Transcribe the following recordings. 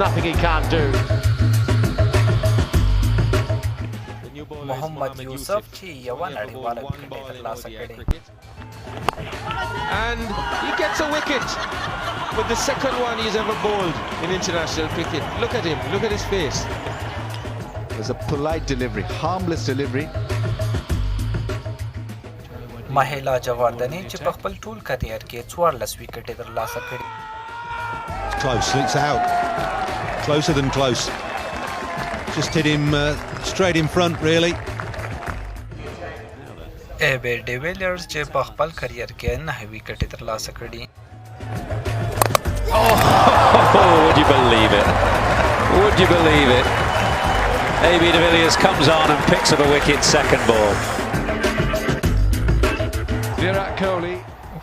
nothing he can't do. محمد یوسف چې یوه نړیواله وکټ یې ترلاسه کړې. And he gets a wicket with the second one he's ever bowled in international cricket. Look at him, look at his face. There's a polite delivery, harmless delivery. مهیلا جواردني چې په خپل ټول کریر کې 14 وکټ یې ترلاسه کړي. Close, it's out. Closer than close. Just hit him straight in front, really. ایبی ډي ویلیرز چې په خپل کریر کې 9 وکټ یې ترلاسه کړي. Oh, would you believe it? Would you believe it? AB de Villiers comes on and picks up a wicket, second ball.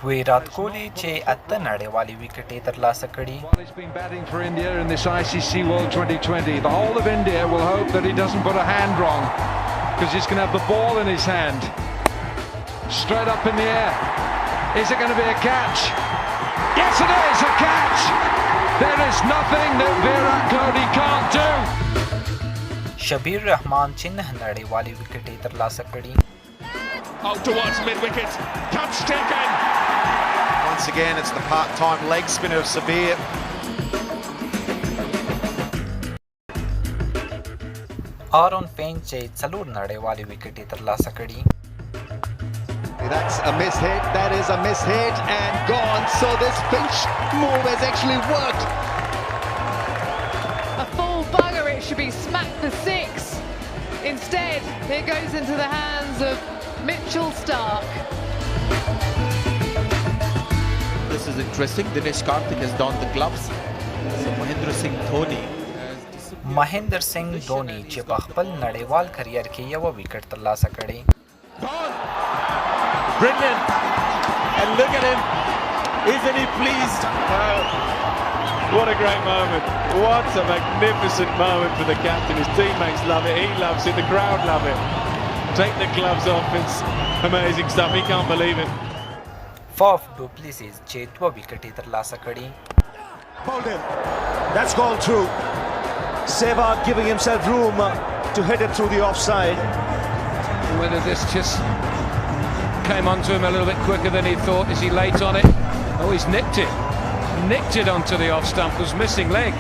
ویرات کوهلی چې 8 نړیوالې وکټ یې ترلاسه کړي. He's been batting for India in this ICC World 2020. The whole of India will hope that he doesn't put a hand wrong, because he's going to have the ball in his hand. Straight up in the air. Is it going to be a catch? Yes, it is a catch. There is nothing that Virat Kohli can't do. شبیر رحمان چې 9 نړیوالې وکټ یې ترلاسه کړي. Oh, towards mid-wicket. Touch taken. Once again, it's the part-time leg spinner of Sabir. آرون فینچ چې 4 نړیوالې وکټ یې ترلاسه کړي. That's a mishit, that is a mishit and gone. So this finch move has actually worked. A full bugger, it should be smacked for 6. Instead, it goes into the hands of Mitchell Stark. This is interesting. Dinesh Karthik has donned the gloves. So Mahendra Singh Dhoni. مهندر سنگھ دھونی چې په خپل نړیوال کریر کې یوه وکټ ترلاسه کړې. Brilliant. And look at him. Isn't he pleased? What a great moment. What a magnificent moment for the captain. His teammates love it. He loves it. The crowd love it. Take the gloves off. It's amazing stuff. He can't believe it. فاف ډو پلیسز چې 2 وکټ یې ترلاسه کړي. Hold him. That's gone through. Sehwag giving himself room to hit it through the offside. Whether this just came onto him a little bit quicker than he thought. Is he late on it? Oh, he's nicked it. Nicked it onto the off stump. Was missing leg.